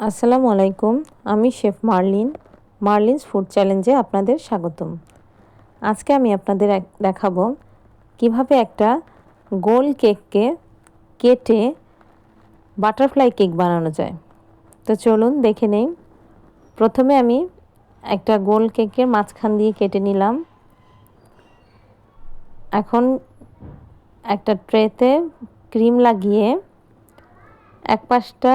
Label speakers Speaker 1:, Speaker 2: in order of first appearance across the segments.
Speaker 1: আসসালামু আলাইকুম। আমি শেফ মার্লিনস ফুড চ্যালেঞ্জে আপনাদের স্বাগতম। আজকে আমি আপনাদের দেখাবো কিভাবে একটা গোল কেককে কেটে বাটারফ্লাই কেক বানানো যায়। তো চলুন দেখে নেই। প্রথমে আমি একটা গোল কেকের মাঝখান দিয়ে কেটে নিলাম। এখন একটা ট্রেতে ক্রিম লাগিয়ে এক পাশটা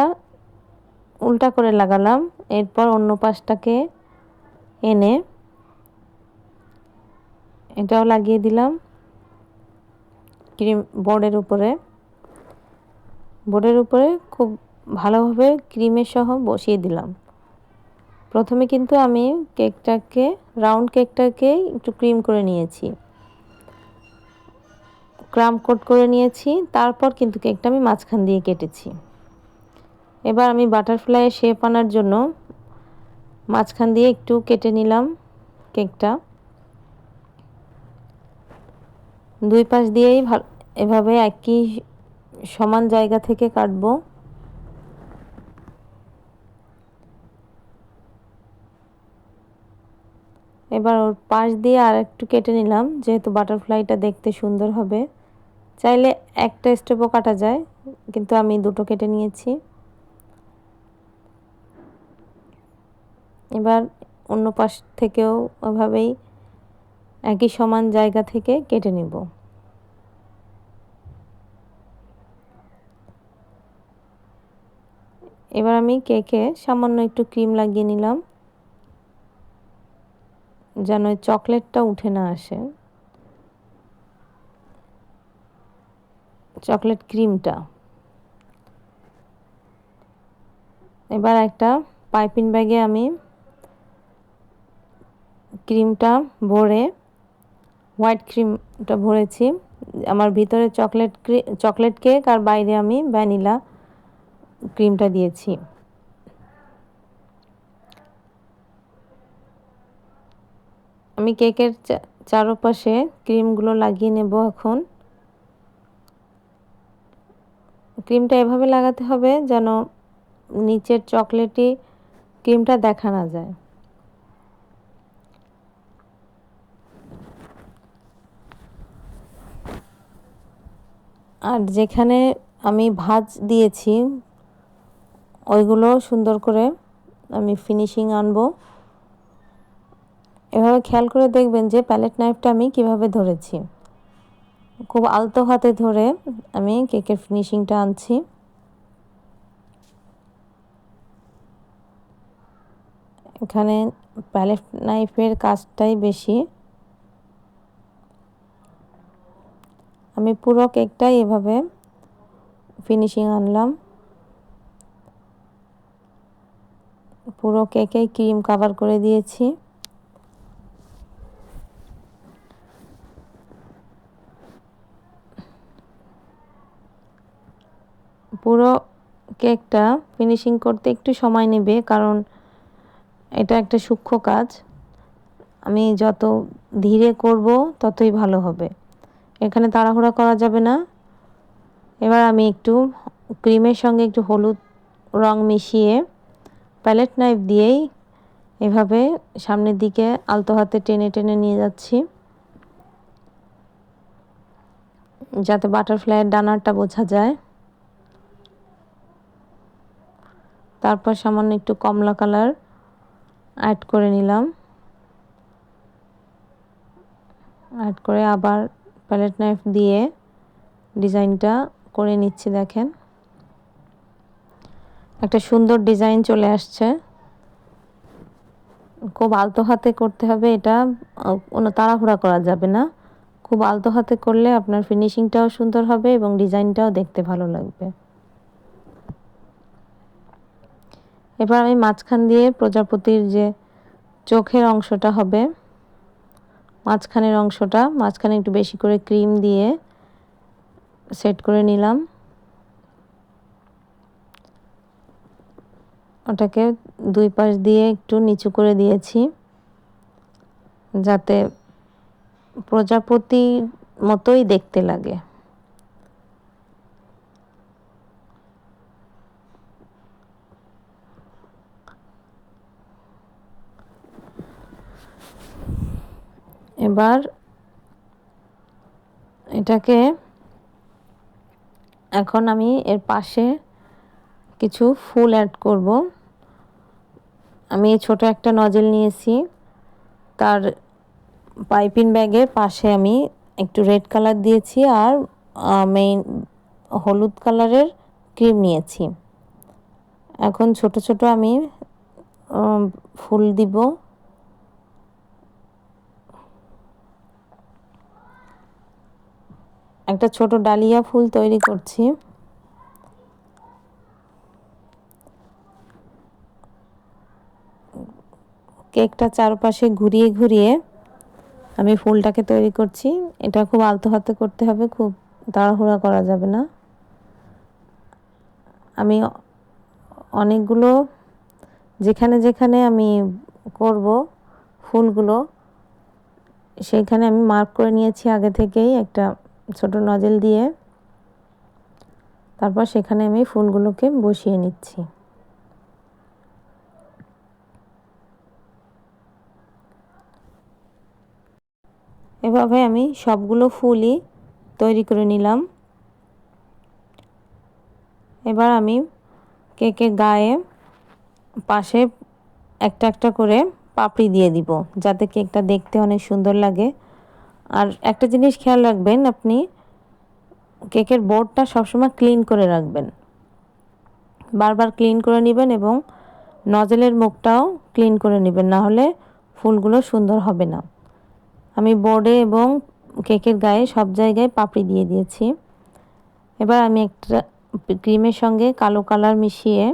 Speaker 1: উল্টা করে লাগালাম, এরপর অন্য পাশটাকে এনে এটাও লাগিয়ে দিলাম ক্রিম বোর্ডের উপরে খুব ভালোভাবে ক্রিমের সহ বসিয়ে দিলাম। প্রথমে কিন্তু আমি রাউন্ড কেকটাকে একটু ক্রিম করে নিয়েছি, ক্রাম কোট করে নিয়েছি, তারপর কিন্তু কেকটা আমি মাঝখান দিয়ে কেটেছি। এবার আমি বাটারফ্লাইয়ের শেপ আনার জন্য মাঝখান দিয়ে একটু কেটে নিলাম কেকটা। দুই পাশ দিয়েই এভাবে একই সমান জায়গা থেকে কাটবো। এবার ওর পাশ দিয়ে আর একটু কেটে নিলাম, যেহেতু বাটারফ্লাইটা দেখতে সুন্দর হবে। চাইলে একটা স্টেপও কাটা যায়, কিন্তু আমি দুটো কেটে নিয়েছি। এবার অন্য পাশ থেকেও ওভাবেই একই সমান জায়গা থেকে কেটে নেব। এবার আমি কেকে সামান্য একটু ক্রিম লাগিয়ে নিলাম, যেন চকলেটটা উঠে না আসে, চকলেট ক্রিমটা। এবার একটা পাইপিং ব্যাগে আমি ক্রিমটা ভরে, হোয়াইট ক্রিমটা ভরেছি। আমার ভিতরে চকলেট কেক আর বাইরে আমি ভ্যানিলা ক্রিমটা দিয়েছি। আমি কেকের চারপাশে ক্রিমগুলো লাগিয়ে নেব। এখন ক্রিমটা এভাবে লাগাতে হবে যেন নিচের চকলেটি ক্রিমটা দেখা না যায়। আর যেখানে আমি ভাঁজ দিয়েছি ওইগুলো সুন্দর করে আমি ফিনিশিং আনবো। এভাবে খেয়াল করে দেখবেন যে প্যালেট নাইফটা আমি কিভাবে ধরেছি। খুব আলতো হাতে ধরে আমি কেকের ফিনিশিংটা আনছি। এখানে প্যালেট নাইফের কাজটাই বেশি। আমি পুরো কেকটাই এভাবে ফিনিশিং আনলাম। পুরো কেকেই ক্রিম কভার করে দিয়েছি। পুরো কেকটা ফিনিশিং করতে একটু সময় নেবে, কারণ এটা একটা সূক্ষ্ম কাজ। আমি যত ধীরে করব ততই ভালো হবে। এখানে তাড়াহুড়া করা যাবে না। এবার আমি একটু ক্রিমের সঙ্গে একটু হলুদ রং মিশিয়ে প্যালেট নাইফ দিয়েই এভাবে সামনের দিকে আলতো হাতে টেনে টেনে নিয়ে যাচ্ছি, যাতে বাটারফ্লাইয়ের ডানারটা বোঝা যায়। তারপর সামান্য একটু কমলা কালার অ্যাড করে নিলাম। অ্যাড করে আবার প্যালেট নাইফ দিয়ে ডিজাইনটা করে নিচ্ছি। দেখেন একটা সুন্দর ডিজাইন চলে আসছে। খুব আলতো হাতে করতে হবে এটা, কোনো তাড়াহুড়া করা যাবে না। খুব আলতো হাতে করলে আপনার ফিনিশিংটাও সুন্দর হবে এবং ডিজাইনটাও দেখতে ভালো লাগবে। এবার আমি মাঝখান দিয়ে প্রজাপতির যে চোখের অংশটা হবে, মাঝখানে একটু বেশি করে ক্রিম দিয়ে সেট করে নিলাম। ওটাকে দুই পাশ দিয়ে একটু নিচু করে দিয়েছি, যাতে প্রজাপতির মতোই দেখতে লাগে। এবার এটাকে এখন আমি এর পাশে কিছু ফুল অ্যাড করব। আমি ছোট একটা নজেল নিয়েছি, তার পাইপিং ব্যাগের পাশে আমি একটু রেড কালার দিয়েছি আর মেইন হলুদ কালারের ক্রিম নিয়েছি। এখন ছোট ছোট আমি ফুল দিব। একটা ছোট ডালিয়া ফুল তৈরি করছি। কেকটা চারপাশে ঘুরিয়ে ঘুরিয়ে আমি ফুলটাকে তৈরি করছি। এটা খুব আলতো হাতে করতে হবে, খুব তাড়াহুড়া করা যাবে না। আমি অনেকগুলো যেখানে যেখানে আমি করব ফুলগুলো সেইখানে আমি মার্ক করে নিয়েছি আগে থেকেই একটা ছোট নজেল দিয়ে। তারপর সেখানে আমি ফুলগুলোকে বসিয়ে নিচ্ছি। এভাবে আমি সবগুলো ফুলই তৈরি করে নিলাম। এবার আমি কেকের গায়ে পাশে একটা একটা করে পাপড়ি দিয়ে দিব, যাতে কেকটা দেখতে অনেক সুন্দর লাগে। আর একটা জিনিস খেয়াল রাখবেন, আপনি কেকের বোর্ডটা সবসময় ক্লিন করে রাখবেন, বারবার ক্লিন করে নেবেন এবং নজেলের মুখটাও ক্লিন করে নেবেন, না হলে ফুলগুলো সুন্দর হবে না। আমি বোর্ডে এবং কেকের গায়ে সব জায়গায় পাপড়ি দিয়ে দিয়েছি। এবার আমি একটা ক্রিমের সঙ্গে কালো কালার মিশিয়ে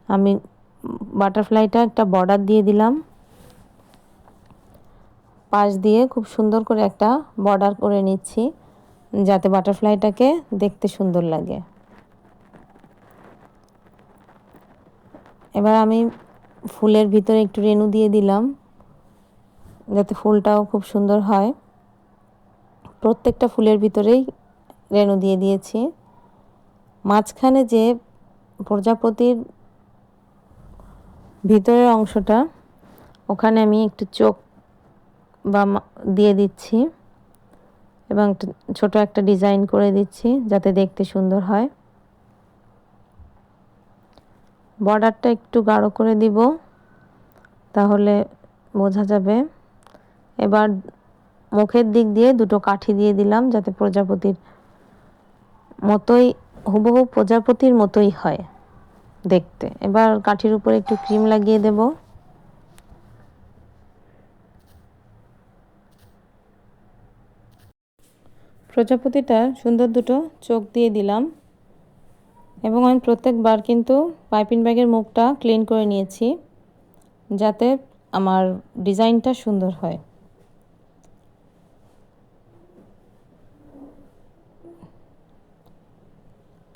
Speaker 1: আমি বাটারফ্লাইটা একটা বর্ডার দিয়ে দিলাম। পাশ দিয়ে খুব সুন্দর করে একটা বর্ডার করে নিচ্ছি, যাতে বাটারফ্লাইটাকে দেখতে সুন্দর লাগে। এবার আমি ফুলের ভিতরে একটু রেণু দিয়ে দিলাম, যাতে ফুলটাও খুব সুন্দর হয়। প্রত্যেকটা ফুলের ভিতরেই রেণু দিয়ে দিয়েছি। মাঝখানে যে প্রজাপতির ভিতরের অংশটা, ওখানে আমি একটু চোখ বা দিয়ে দিচ্ছি এবং ছোট একটা ডিজাইন করে দিচ্ছি, যাতে দেখতে সুন্দর হয়। বর্ডারটা একটু গাঢ় করে দিব, তাহলে বোঝা যাবে। এবার মুখের দিক দিয়ে দুটো কাঠি দিয়ে দিলাম, যাতে প্রজাপতির মতোই হুবহু প্রজাপতির মতোই হয় দেখতে। এবার কাঠির উপরে একটু ক্রিম লাগিয়ে দেব। প্রজাপতিটা সুন্দর দুটো চোখ দিয়ে দিলাম এবং আমি প্রত্যেকবার কিন্তু পাইপিং ব্যাগের মুখটা ক্লিন করে নিয়েছি, যাতে আমার ডিজাইনটা সুন্দর হয়।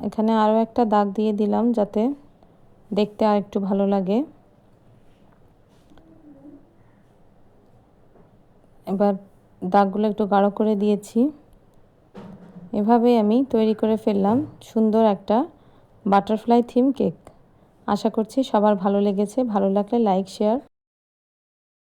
Speaker 1: এখানে আরও একটা দাগ দিয়ে দিলাম, যাতে দেখতে আর একটু ভালো লাগে। এবার দাগগুলো একটু গাঢ় করে দিয়েছি। এভাবেই আমি তৈরি করে ফেললাম সুন্দর একটা বাটারফ্লাই থিম কেক। আশা করছি সবার ভালো লেগেছে। ভালো লাগলে লাইক, শেয়ার